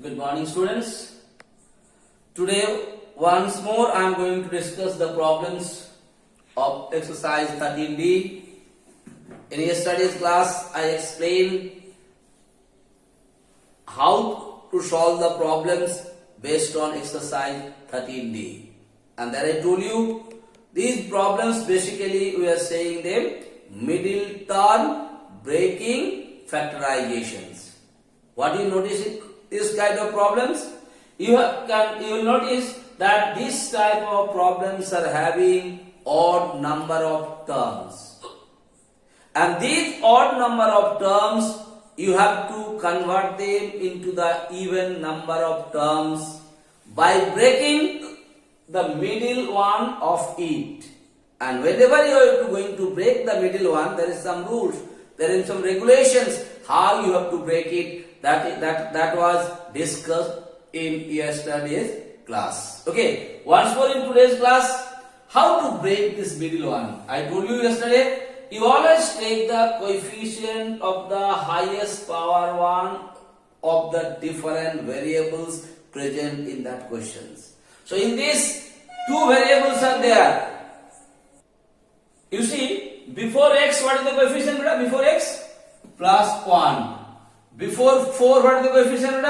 Good morning, students. Today once more I am going to discuss the problems of exercise 13D. In yesterday's class I explained how to solve the problems based on exercise 13D, and then I told you these problems basically we are saying them middle term breaking factorizations. What do you notice in this kind of problems? You will notice that this type of problems are having odd number of terms, and these odd number of terms you have to convert them into the even number of terms by breaking the middle one of it. And whenever you are going to break the middle one, there is some rules, there is some regulations how you have to break it. That was discussed in yesterday's class. Okay, once more in today's class, how to break this middle one. I told you yesterday, you always take the coefficient of the highest power one of the different variables present in that questions. So in this, two variables are there. You see, before x, what is the coefficient? Before x, plus 1. Before 4, what is the coefficient?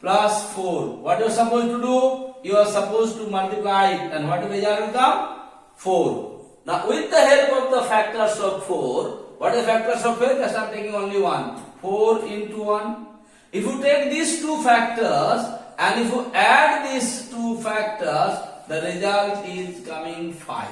Plus 4. What you are supposed to do? You are supposed to multiply it, and what result will come? 4. Now with the help of the factors of 4, what are the factors of 4? Just I am taking only one. 4 into 1. If you take these two factors and if you add these two factors, the result is coming 5.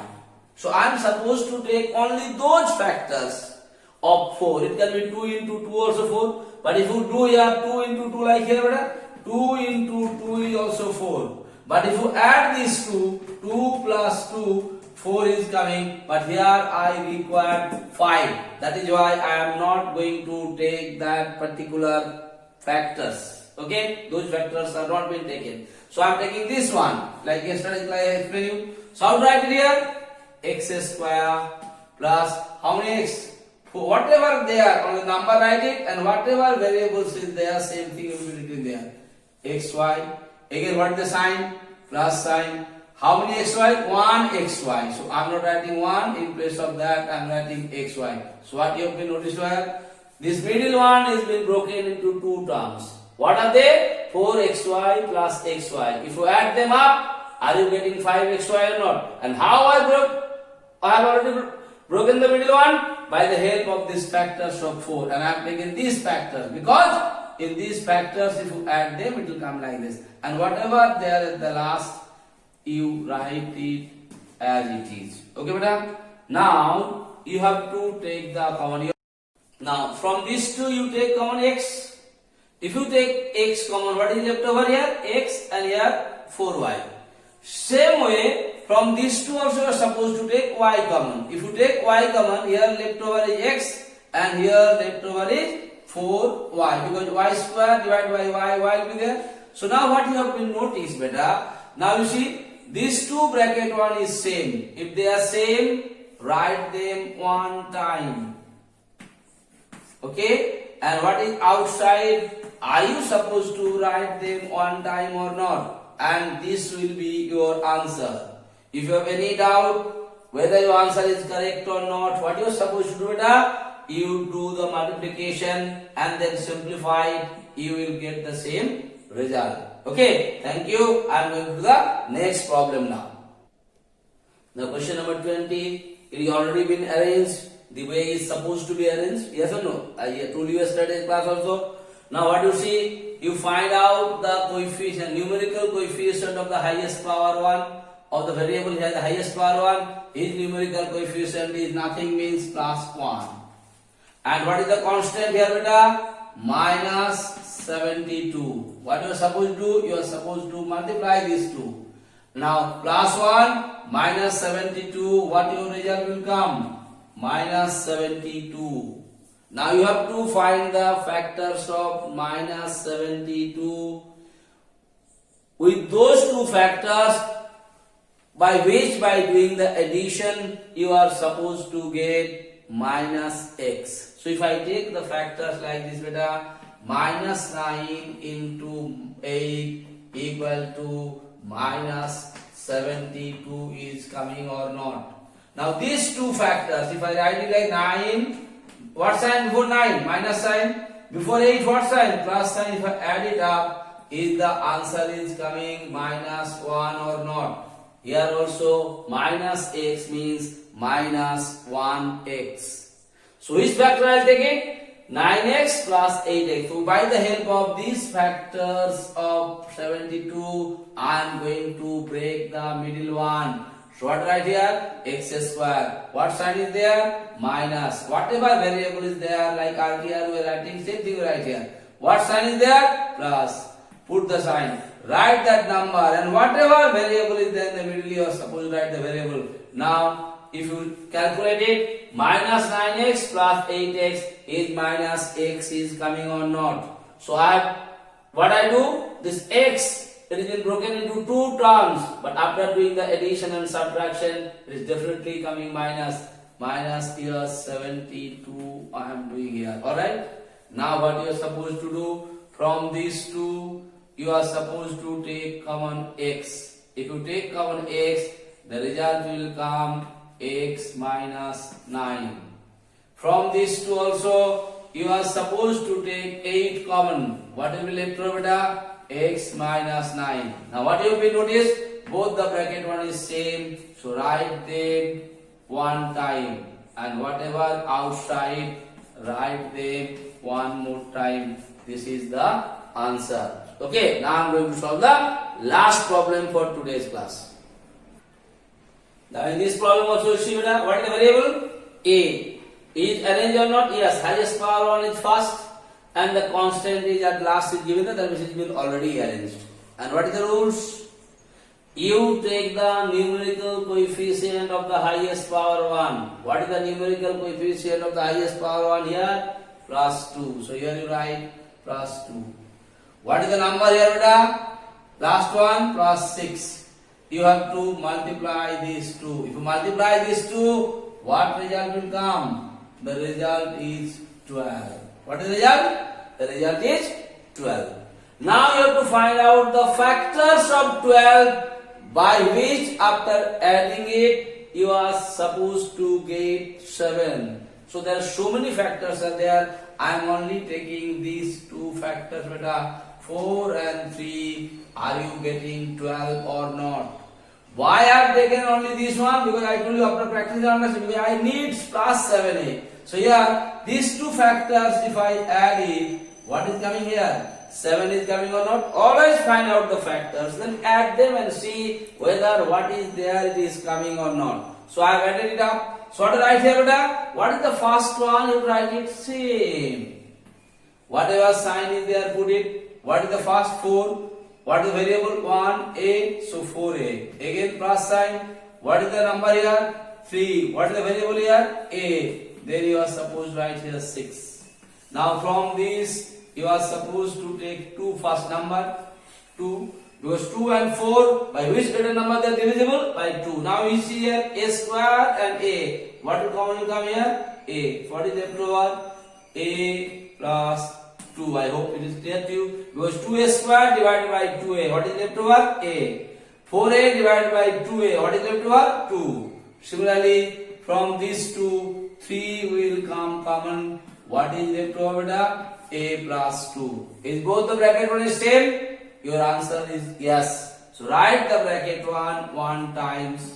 So I am supposed to take only those factors of 4. It can be 2 into 2 also 4. But if you do here 2 into 2 like here, 2 into 2 is also 4. But if you add these two, 2 plus 2, 4 is coming. But here I require 5. That is why I am not going to take that particular factors. Okay, those factors are not being taken. So I am taking this one. Like yesterday I explained you. So how to write it here? X square plus how many x? Whatever they are, on the number write it, and whatever variables is there, same thing will be written there. Xy. Again, what is the sign? Plus sign. How many xy? 1 xy. So I am not writing 1. In place of that, I am writing xy. So what you have been noticed here? This middle one is been broken into two terms. What are they? 4xy plus xy. If you add them up, are you getting 5xy or not? And how I have already broken the middle one? By the help of these factors of 4. And I am taking these factors because in these factors, if you add them, it will come like this. And whatever there at the last, you write it as it is. Okay, beta? Now, you have to take the common. Now, from these two, you take common x. If you take x common, what is left over here? X, and here 4y. Same way, from these two also you are supposed to take y common. If you take y common, here left over is x and here left over is 4y, because y square divided by y will be there. So now what you have been noticed, beta, now you see these two bracket one is same. If they are same, write them one time. Okay, and what is outside, are you supposed to write them one time or not? And this will be your answer. If you have any doubt whether your answer is correct or not, what you are supposed to do, beta? You do the multiplication and then simplify it. You will get the same result. Okay, thank you. I am going to the next problem now. Now question number 20. It is already been arranged the way it is supposed to be arranged. Yes or no? I told you yesterday in class also. Now what you see? You find out the coefficient, numerical coefficient of the highest power one of the variable here, the highest power one. His numerical coefficient is nothing means plus 1. And what is the constant here, beta? Minus 72. What you are supposed to do? You are supposed to multiply these two. Now plus 1 minus 72. What your result will come? Minus 72. Now you have to find the factors of minus 72 with those two factors by doing the addition you are supposed to get minus x. So if I take the factors like this, beta, minus 9 into 8 equal to minus 72 is coming or not. Now these two factors, if I write it like 9, what sign before 9? Minus sign. Before 8, what sign? Plus sign. If I add it up, is the answer is coming minus 1 or not? Here also minus x means minus 1x. So which factor I will take it? 9x plus 8x. So by the help of these factors of 72, I am going to break the middle one. So what right here? X square. What sign is there? Minus. Whatever variable is there, like earlier we are writing, same thing right here. What sign is there? Plus. Put the sign. Write that number, and whatever variable is there in the middle, you are supposed to write the variable. Now, if you calculate it, minus 9x plus 8x is minus x is coming or not. So what I do? This x, it is been broken into two terms, but after doing the addition and subtraction, it is definitely coming minus. Minus here 72 I am doing here. Alright? Now what you are supposed to do? From these two, you are supposed to take common x. If you take common x, the result will come x minus 9. From these two also, you are supposed to take 8 common. What will be left over beta? X minus 9. Now what you will notice? Both the bracket one is same. So write them one time. And whatever outside, write them one more time. This is the answer. Okay, now I am going to solve the last problem for today's class. Now in this problem also see what is the variable? A. Is arranged or not? Yes, highest power one is first and the constant is at last is given, that means it is been already arranged. And what is the rules? You take the numerical coefficient of the highest power one. What is the numerical coefficient of the highest power one here? Plus 2. So here you write plus 2. What is the number here, beta? Last one plus 6. You have to multiply these two. If you multiply these two, what result will come? The result is 12. What is the result? The result is 12. Now you have to find out the factors of 12 by which after adding it you are supposed to get 7. So there are so many factors are there. I am only taking these two factors, beta. 4 and 3. Are you getting 12 or not? Why I have taken only this one? Because I told you after practicing I need plus 7a. So here these two factors, if I add it, what is coming here? 7 is coming or not? Always find out the factors, then add them and see whether what is there it is coming or not. So I have added it up. So what to write here, beta? What is the first one? You write it same. Whatever sign is there, put it. What is the first? 4. What is the variable? 1a. So 4a. Again plus sign. What is the number here? 3. What is the variable here? A. Then you are supposed to write here 6. Now from this you are supposed to take 2 first number. 2. Because 2 and 4, by which greater number they are divisible? By 2. Now you see here a square and a. What will come here? A. What is left over? A plus 2. I hope it is clear to you. Because 2a square divided by 2a. What is left over? A. 4a divided by 2a. What is left over? 2. Similarly, from these two, 3 will come common. What is left over? A plus 2. Is both the bracket one is same? Your answer is yes. So write the bracket one times,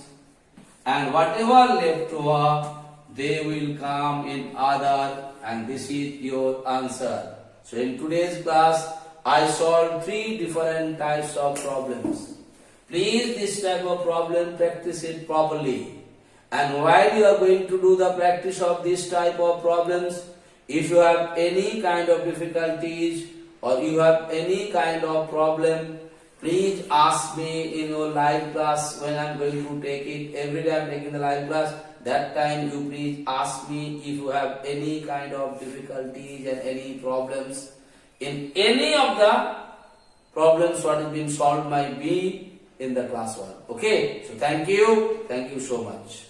and whatever left over, they will come in other, and this is your answer. So in today's class, I solved 3 different types of problems. Please, this type of problem, practice it properly. And while you are going to do the practice of this type of problems, if you have any kind of difficulties or you have any kind of problem, please ask me in your live class when I am going to take it. Every day I am taking the live class. That time you please ask me if you have any kind of difficulties and any problems in any of the problems what is being solved by me in the class 1. Okay, so thank you so much.